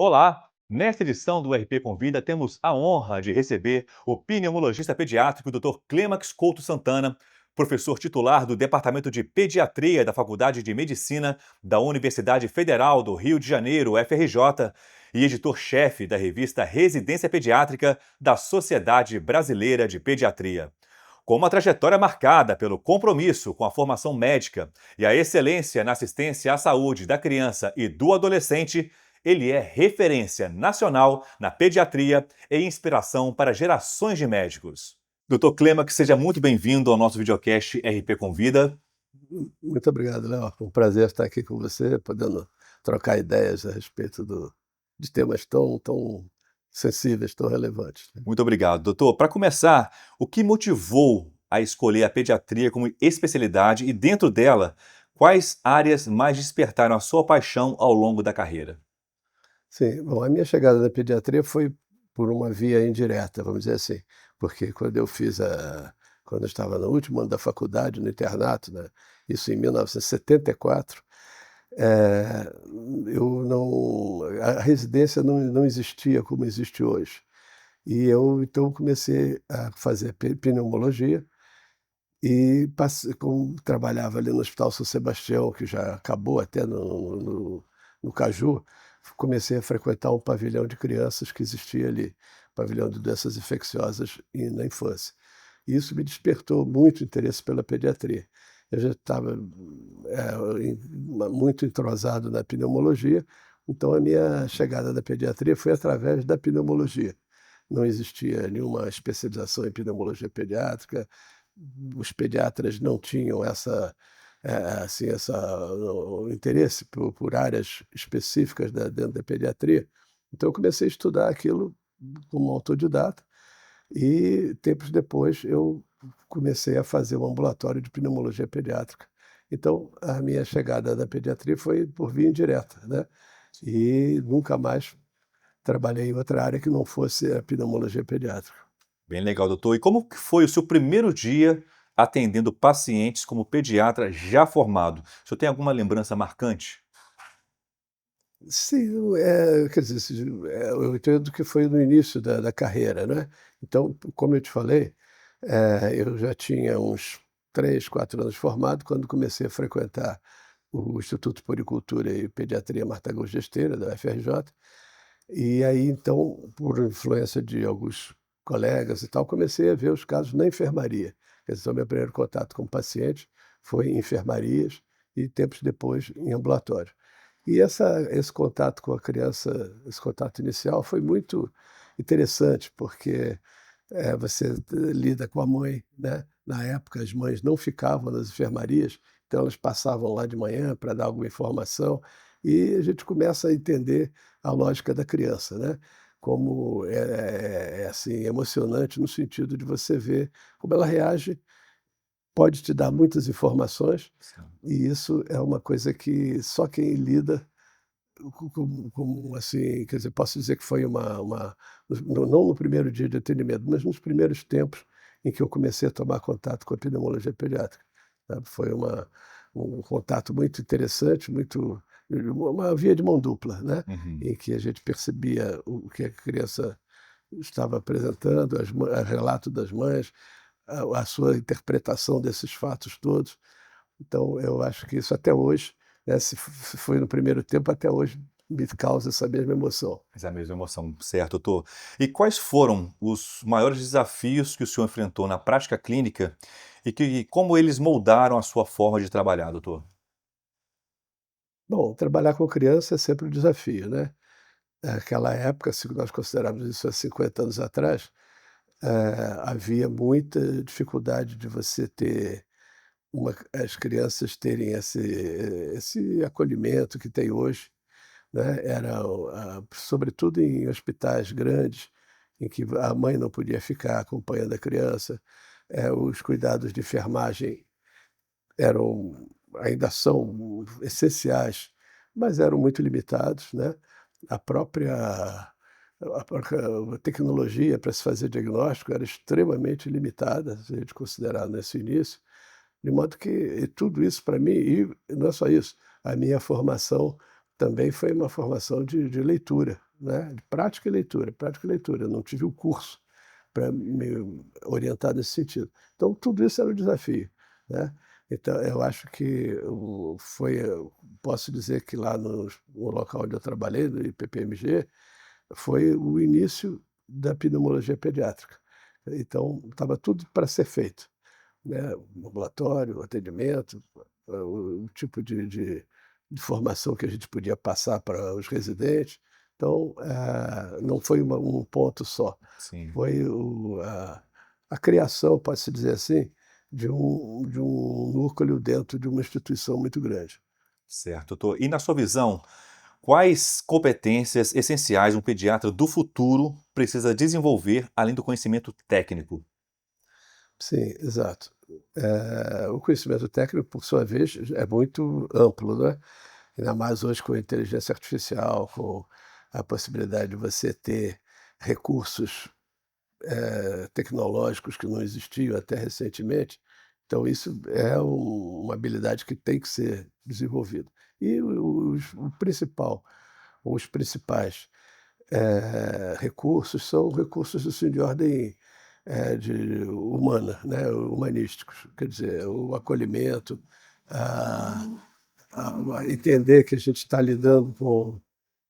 Olá! Nesta edição do RP Convida, temos a honra de receber o pneumologista pediátrico Dr. Clêmax Couto Santana, professor titular do Departamento de Pediatria da Faculdade de Medicina da Universidade Federal do Rio de Janeiro, UFRJ, e editor-chefe da revista Residência Pediátrica da Sociedade Brasileira de Pediatria. Com uma trajetória marcada pelo compromisso com a formação médica e a excelência na assistência à saúde da criança e do adolescente, ele é referência nacional na pediatria e inspiração para gerações de médicos. Dr. Clêmax, seja muito bem-vindo ao nosso videocast RP Convida. Muito obrigado, Léo. É um prazer estar aqui com você, podendo trocar ideias a respeito de temas tão sensíveis, tão relevantes, né? Muito obrigado, doutor. Para começar, o que motivou a escolher a pediatria como especialidade e, dentro dela, quais áreas mais despertaram a sua paixão ao longo da carreira? Sim, bom, a minha chegada na pediatria foi por uma via indireta, vamos dizer assim, porque quando eu estava no último ano da faculdade, no internato, né, isso em 1974, eh, eu não a residência não existia como existe hoje. E eu então comecei a fazer pneumologia e como trabalhava ali no Hospital São Sebastião, que já acabou até no Caju, comecei a frequentar um pavilhão de crianças que existia ali, pavilhão de doenças infecciosas na infância. E isso me despertou muito interesse pela pediatria. Eu já estava muito entrosado na pneumologia, então a minha chegada na pediatria foi através da pneumologia. Não existia nenhuma especialização em pneumologia pediátrica, os pediatras não tinham assim, o interesse por áreas específicas dentro da pediatria. Então eu comecei a estudar aquilo como autodidata e tempos depois eu comecei a fazer um ambulatório de pneumologia pediátrica. Então a minha chegada na pediatria foi por via indireta, né, e nunca mais trabalhei em outra área que não fosse a pneumologia pediátrica. Bem legal, doutor. E como que foi o seu primeiro dia atendendo pacientes como pediatra já formado? O senhor tem alguma lembrança marcante? Sim, quer dizer, eu entendo que foi no início da carreira, né. Então, como eu te falei, eu já tinha uns 3, 4 anos formado quando comecei a frequentar o Instituto de Puericultura e Pediatria Marta Góes de Esteira, da UFRJ, e aí então, por influência de alguns colegas e tal, comecei a ver os casos na enfermaria. Quer dizer, o meu primeiro contato com o paciente foi em enfermarias e tempos depois em ambulatório. E esse contato com a criança, esse contato inicial foi muito interessante, porque, você lida com a mãe, né. Na época as mães não ficavam nas enfermarias, então elas passavam lá de manhã para dar alguma informação, e a gente começa a entender a lógica da criança, né. Como assim, emocionante no sentido de você ver como ela reage, pode te dar muitas informações, Sim. e isso é uma coisa que só quem lida assim, quer dizer, posso dizer que foi não no primeiro dia de atendimento, mas nos primeiros tempos em que eu comecei a tomar contato com a pneumologia pediátrica, sabe. Foi um contato muito interessante, muito uma via de mão dupla, né, Uhum. em que a gente percebia o que a criança estava apresentando, o relato das mães, a sua interpretação desses fatos todos. Então eu acho que isso até hoje, né, se foi no primeiro tempo, até hoje me causa essa mesma emoção. Mas é a mesma emoção, certo, doutor. E quais foram os maiores desafios que o senhor enfrentou na prática clínica e como eles moldaram a sua forma de trabalhar, doutor? Bom, trabalhar com criança é sempre um desafio, né. Naquela época, se nós considerarmos isso há 50 anos atrás, havia muita dificuldade de você ter as crianças terem esse acolhimento que tem hoje, né. Era sobretudo em hospitais grandes, em que a mãe não podia ficar acompanhando a criança, os cuidados de enfermagem ainda são essenciais, mas eram muito limitados, né. A própria a própria tecnologia para se fazer diagnóstico era extremamente limitada, se a gente considerar nesse início, de modo que tudo isso para mim e não é só isso, a minha formação também foi uma formação de leitura, né, de prática e leitura, prática e leitura. Eu não tive o curso para me orientar nesse sentido. Então tudo isso era um desafio, né. Então eu acho que posso dizer que lá no local onde eu trabalhei, no IPPMG, foi o início da pneumologia pediátrica. Então estava tudo para ser feito, né, o ambulatório, o atendimento, o tipo de formação que a gente podia passar para os residentes. Então, não foi um ponto só, Sim. foi a criação, pode-se dizer assim, de um núcleo dentro de uma instituição muito grande. Certo, doutor. E na sua visão, quais competências essenciais um pediatra do futuro precisa desenvolver além do conhecimento técnico? Sim, exato. O conhecimento técnico, por sua vez, é muito amplo, né. Ainda mais hoje com a inteligência artificial, com a possibilidade de você ter recursos, tecnológicos que não existiam até recentemente. Então isso é uma habilidade que tem que ser desenvolvida. E o principal, os principais, recursos são recursos, assim, de ordem, de humana, né, humanísticos. Quer dizer, o acolhimento, a entender que a gente está lidando com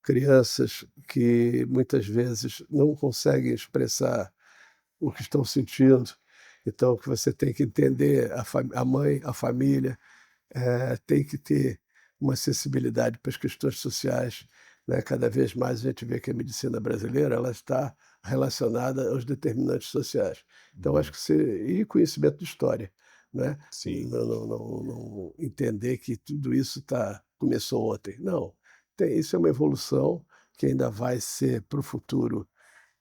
crianças que muitas vezes não conseguem expressar o que estão sentindo, então que você tem que entender a mãe, a família, tem que ter uma sensibilidade para as questões sociais, né, cada vez mais a gente vê que a medicina brasileira ela está relacionada aos determinantes sociais. Então acho Uhum. que e conhecimento de história, né, Sim. não entender que tudo isso começou ontem, não, isso é uma evolução que ainda vai ser para o futuro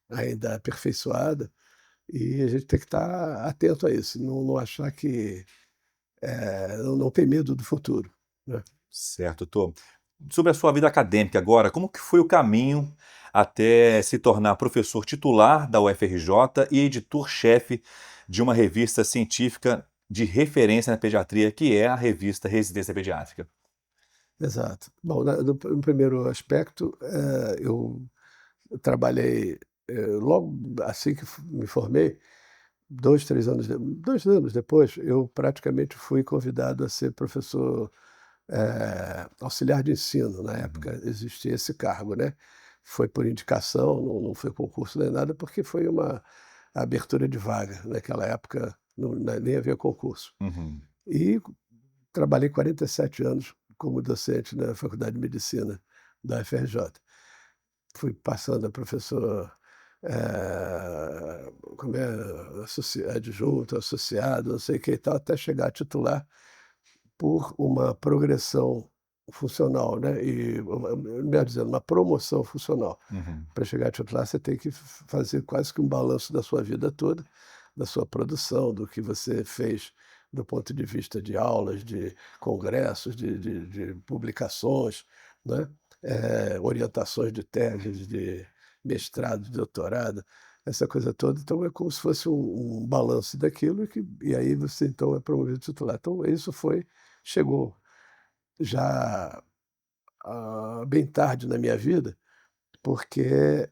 ainda aperfeiçoada, e a gente tem que estar atento a isso, não achar que, não ter medo do futuro, né. Certo, doutor. Sobre a sua vida acadêmica agora, como que foi o caminho até se tornar professor titular da UFRJ e editor-chefe de uma revista científica de referência na pediatria, que é a revista Residência Pediátrica? Exato. Bom, no primeiro aspecto, eu trabalhei, logo assim que me formei, 2 anos depois, eu praticamente fui convidado a ser professor, auxiliar de ensino. Na Uhum. época existia esse cargo, né. Foi por indicação, não foi concurso nem nada, porque foi uma abertura de vaga. Naquela época nem havia concurso. Uhum. E trabalhei 47 anos como docente na Faculdade de Medicina da UFRJ. Fui passando a professor, como é, adjunto, associado, não sei o que e tal, até chegar a titular por uma progressão funcional, né, melhor dizendo, uma promoção funcional. Uhum. Para chegar a titular, você tem que fazer quase que um balanço da sua vida toda, da sua produção, do que você fez do ponto de vista de aulas, de congressos, de publicações, né, orientações de teses, de mestrado, de doutorado, essa coisa toda. Então é como se fosse um balanço daquilo e aí você então é promovido titular. Então isso chegou já, bem tarde na minha vida, porque,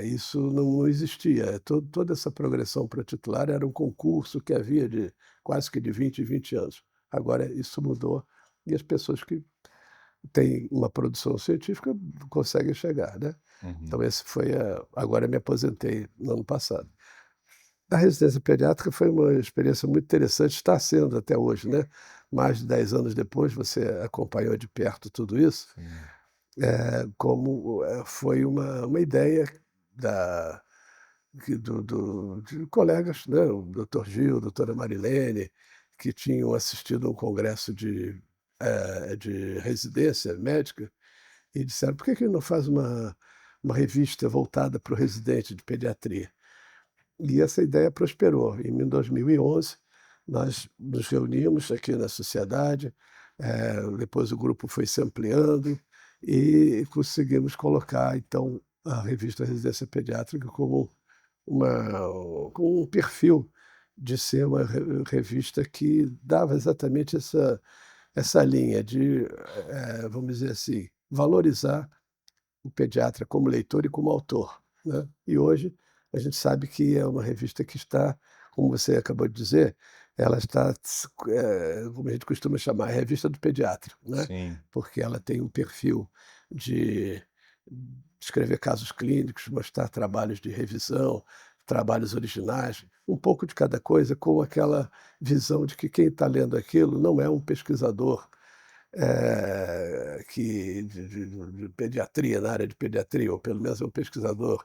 isso não existia. Toda essa progressão para titular era um concurso que havia de quase que de 20 em 20 anos. Agora isso mudou e as pessoas que têm uma produção científica conseguem chegar, né. Uhum. Então esse foi agora eu me aposentei no ano passado. A residência pediátrica foi uma experiência muito interessante, está sendo até hoje, né. Mais de 10 anos depois, você acompanhou de perto tudo isso. Sim. Como, foi uma ideia da de colegas, né, o doutor Gil, a doutora Marilene, que tinham assistido a um congresso de residência médica e disseram: "Por que não faz uma revista voltada para o residente de pediatria?". E essa ideia prosperou. Em 2011, nós nos reunimos aqui na sociedade, depois o grupo foi se ampliando e conseguimos colocar, então, a revista Residência Pediátrica com um perfil de ser uma revista que dava exatamente essa linha de, vamos dizer assim, valorizar o pediatra como leitor e como autor, né. E hoje a gente sabe que é uma revista que está, como você acabou de dizer, ela está como a gente costuma chamar, a revista do pediatra, né, Sim. porque ela tem um perfil de escrever casos clínicos, mostrar trabalhos de revisão, trabalhos originais, um pouco de cada coisa, com aquela visão de que quem está lendo aquilo não é um pesquisador, que de pediatria, na área de pediatria, ou pelo menos é um pesquisador,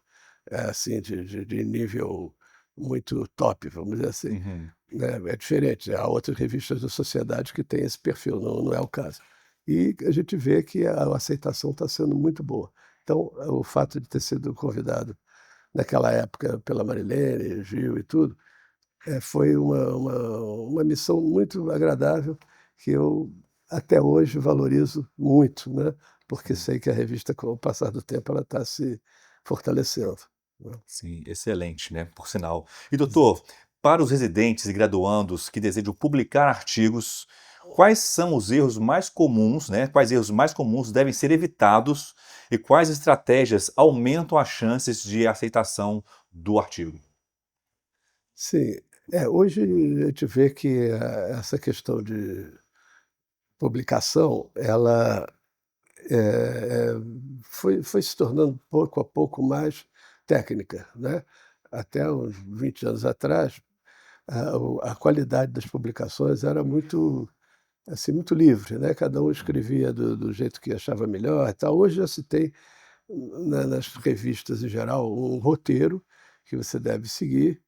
assim, de nível muito top, vamos dizer assim, Uhum. né, é diferente. Há outras revistas da sociedade que têm esse perfil, não é o caso. E a gente vê que a aceitação está sendo muito boa. Então, o fato de ter sido convidado naquela época pela Marilene, Gil e tudo, foi uma missão muito agradável, que eu até hoje valorizo muito, né, porque Sim. sei que a revista, com o passar do tempo, ela está se fortalecendo, né. Sim, excelente, né, por sinal. E Exato. doutor, para os residentes e graduandos que desejam publicar artigos, quais são os erros mais comuns, né, quais erros mais comuns devem ser evitados e quais estratégias aumentam as chances de aceitação do artigo? Sim. Hoje a gente vê que essa questão de publicação, ela, foi se tornando pouco a pouco mais técnica, né. Até uns 20 anos atrás, a qualidade das publicações era muito, assim, muito livre, né, cada um escrevia do jeito que achava melhor e tal. Hoje já se tem, nas revistas em geral, um roteiro que você deve seguir.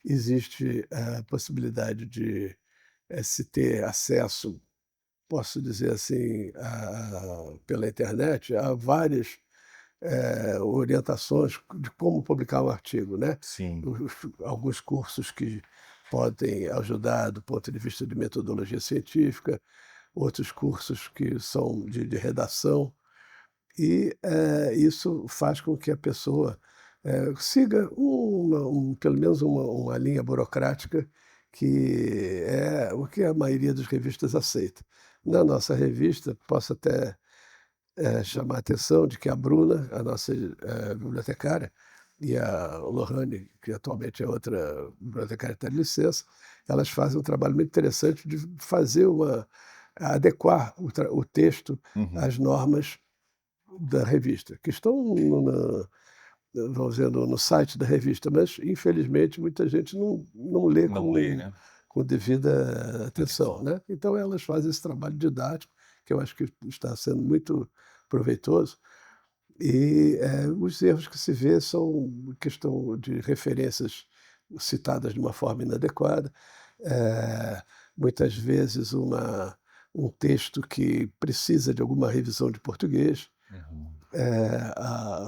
Existe a possibilidade de, se ter acesso, posso dizer assim, pela internet, a várias, orientações de como publicar um artigo, né. Sim. Alguns cursos que podem ajudar do ponto de vista de metodologia científica, outros cursos que são de redação, e, isso faz com que a pessoa, siga pelo menos uma linha burocrática, que é o que a maioria das revistas aceita. Na nossa revista, posso até, chamar a atenção de que a Bruna, a nossa, bibliotecária, e a Lohane, que atualmente é outra bibliotecária, está de licença, elas fazem um trabalho muito interessante de fazer adequar o texto Uhum. às normas da revista, que estão vamos dizer, no site da revista, mas infelizmente muita gente não lê Não lê, né? com devida atenção, Atenção. né. Então elas fazem esse trabalho didático, que eu acho que está sendo muito proveitoso, e, os erros que se vê são questão de referências citadas de uma forma inadequada, muitas vezes um texto que precisa de alguma revisão de português, Uhum.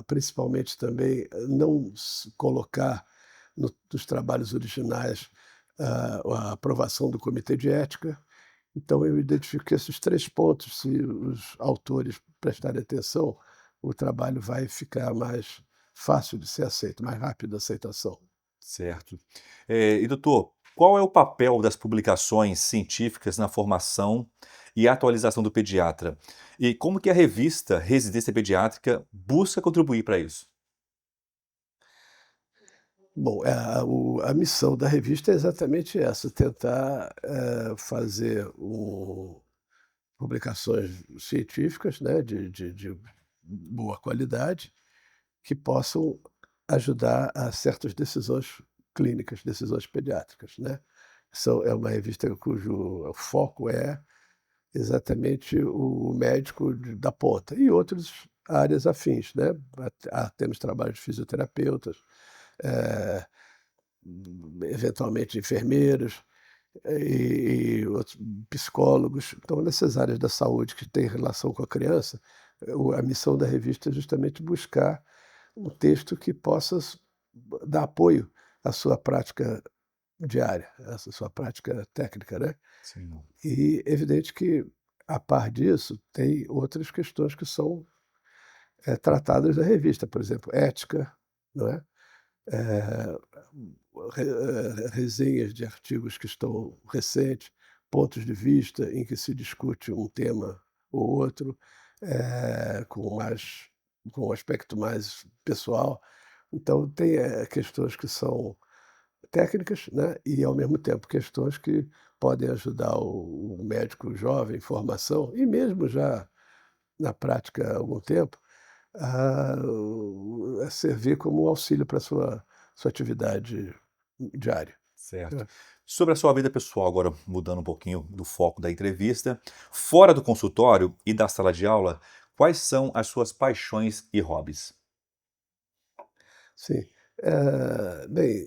principalmente também não se colocar nos trabalhos originais a aprovação do comitê de ética. Então eu identifico que esses 3 pontos, se os autores prestarem atenção, o trabalho vai ficar mais fácil de ser aceito, mais rápido a aceitação. Certo. E doutor, qual é o papel das publicações científicas na formação e atualização do pediatra? E como que a revista Residência Pediátrica busca contribuir para isso? Bom, a missão da revista é exatamente essa, tentar, fazer publicações científicas, né, de boa qualidade, que possam ajudar a certas decisões clínicas, decisões pediátricas, né. É uma revista cujo foco é exatamente o médico da ponta e outras áreas afins, né. Temos trabalho de fisioterapeutas, eh, eventualmente enfermeiros, e outros psicólogos. Então, nessas áreas da saúde que têm relação com a criança, a missão da revista é justamente buscar um texto que possa dar apoio à sua prática diária, à sua prática técnica, né. Sim. E evidente que, a par disso, tem outras questões que são, tratadas na revista, por exemplo, ética, não é? Eh, Resenhas de artigos que estão recentes, pontos de vista em que se discute um tema ou outro, com mais com um aspecto mais pessoal. Então tem, questões que são técnicas, né, e ao mesmo tempo questões que podem ajudar o médico jovem em formação e mesmo já na prática há algum tempo, a servir como um auxílio para a sua atividade diária. Certo. É. Sobre a sua vida pessoal, agora mudando um pouquinho do foco da entrevista, fora do consultório e da sala de aula, quais são as suas paixões e hobbies? Sim. Bem,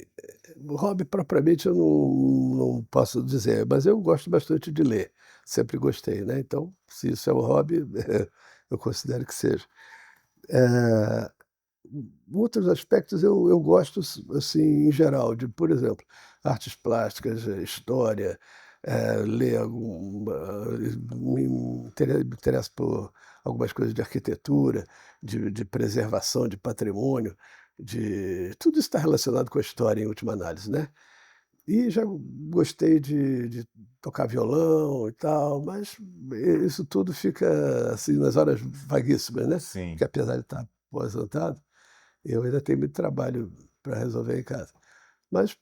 hobby propriamente eu não posso dizer, mas eu gosto bastante de ler, sempre gostei, né, então se isso é um hobby, eu considero que seja. Eh, Outros aspectos eu gosto assim, em geral, de, por exemplo, artes plásticas, história, ler me interesso por algumas coisas de arquitetura, de preservação de patrimônio, de tudo isso está relacionado com a história em última análise, né. E já gostei de tocar violão e tal, mas isso tudo fica, assim, nas horas vaguíssimas, né, Sim. porque apesar de estar aposentado, eu ainda tenho muito trabalho para resolver em casa. Mas,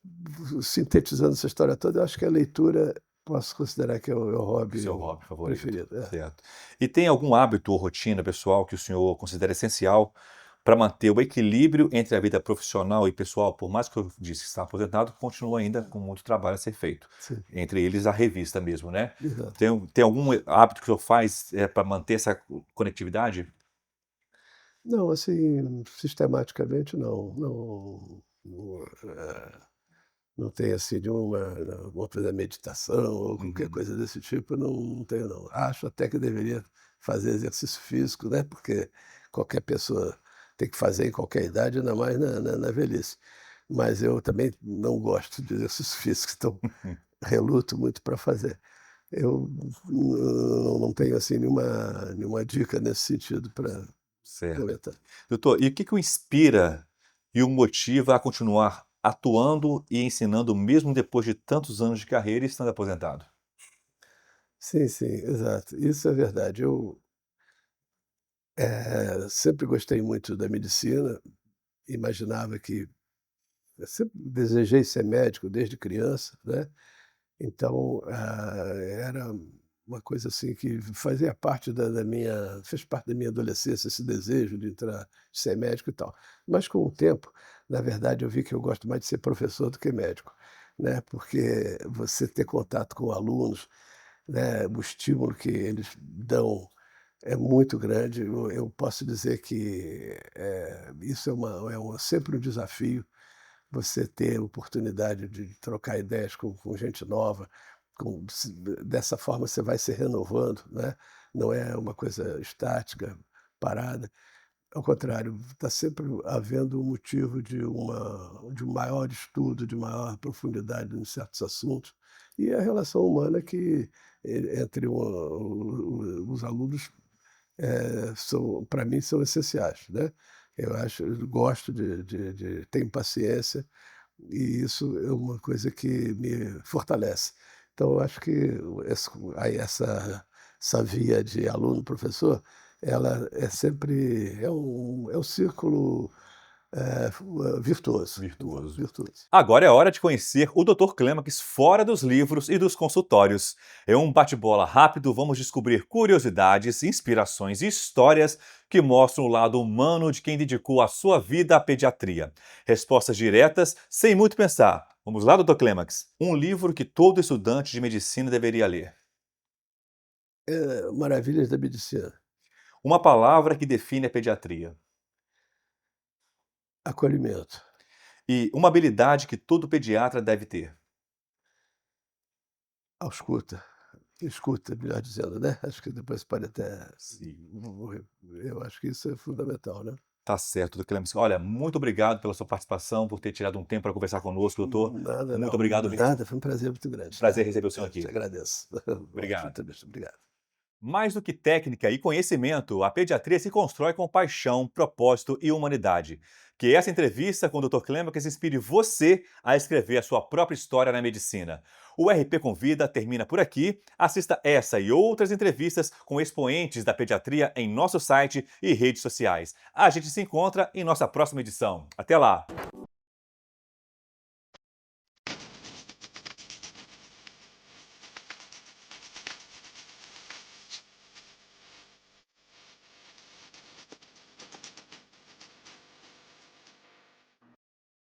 sintetizando essa história toda, eu acho que a leitura posso considerar que é o hobby Seu hobby favorito, preferido. É. certo. E tem algum hábito ou rotina pessoal que o senhor considera essencial para manter o equilíbrio entre a vida profissional e pessoal? Por mais que eu disse que está aposentado, continua ainda com muito trabalho a ser feito. Sim, Entre eles a revista mesmo, né. exato. Tem algum hábito que o senhor faz, para manter essa conectividade? Não, assim, sistematicamente não tem, assim, vou fazer meditação ou qualquer Uhum. coisa desse tipo, não tenho não. Acho até que deveria fazer exercício físico, né, porque qualquer pessoa tem que fazer em qualquer idade, ainda mais na velhice. Mas eu também não gosto de exercício físico, então reluto muito para fazer. Eu não tenho, assim, nenhuma dica nesse sentido para Certo. comentar. Doutor, e o que que o inspira e o motiva a continuar atuando e ensinando mesmo depois de tantos anos de carreira e estando aposentado? Sim, sim, exato. Isso é verdade. Eu, sempre gostei muito da medicina, imaginava que eu sempre desejei ser médico desde criança, né, então, era uma coisa, assim, que fazia parte da minha fez parte da minha adolescência, esse desejo de entrar de ser médico e tal. Mas com o tempo, na verdade, eu vi que eu gosto mais de ser professor do que médico, né, porque você ter contato com alunos, né, o estímulo que eles dão é muito grande. Eu posso dizer que, isso sempre um desafio, você ter oportunidade de trocar ideias com gente nova, com se dessa forma você vai se renovando, né, não é uma coisa estática, parada. Ao contrário, está sempre havendo um motivo de um maior estudo, de maior profundidade em certos assuntos, e a relação humana que, entre os alunos, são, para mim, são essenciais, né. Eu gosto tenho paciência, e isso é uma coisa que me fortalece. Então eu acho que essa via de aluno-professor, ela é sempre é um círculo, virtuoso, Virtuoso. virtuoso. Agora é hora de conhecer o Dr. Clêmax fora dos livros e dos consultórios. É um bate-bola rápido, vamos descobrir curiosidades, inspirações e histórias que mostram o lado humano de quem dedicou a sua vida à pediatria. Respostas diretas, sem muito pensar. Vamos lá, Dr. Clêmax. Um livro que todo estudante de medicina deveria ler. Maravilhas da medicina. Uma palavra que define a pediatria. Acolhimento, E uma habilidade que todo pediatra deve ter. ausculta, escuta, melhor dizendo, né, acho que depois pode até Sim. eu acho que isso é fundamental, né. Tá certo, doutor Clemenson. Olha, muito obrigado pela sua participação, por ter tirado um tempo para conversar conosco, doutor. Nada Muito não, obrigado mesmo. nada, foi um prazer muito grande, tá. Prazer receber o senhor Eu te aqui. agradeço. Ótima Obrigado. entrevista, obrigado. Mais do que técnica e conhecimento, a pediatria se constrói com paixão, propósito e humanidade. Que essa entrevista com o Dr. Clêmax inspire você a escrever a sua própria história na medicina. O RP Convida termina por aqui. Assista essa e outras entrevistas com expoentes da pediatria em nosso site e redes sociais. A gente se encontra em nossa próxima edição. Até lá!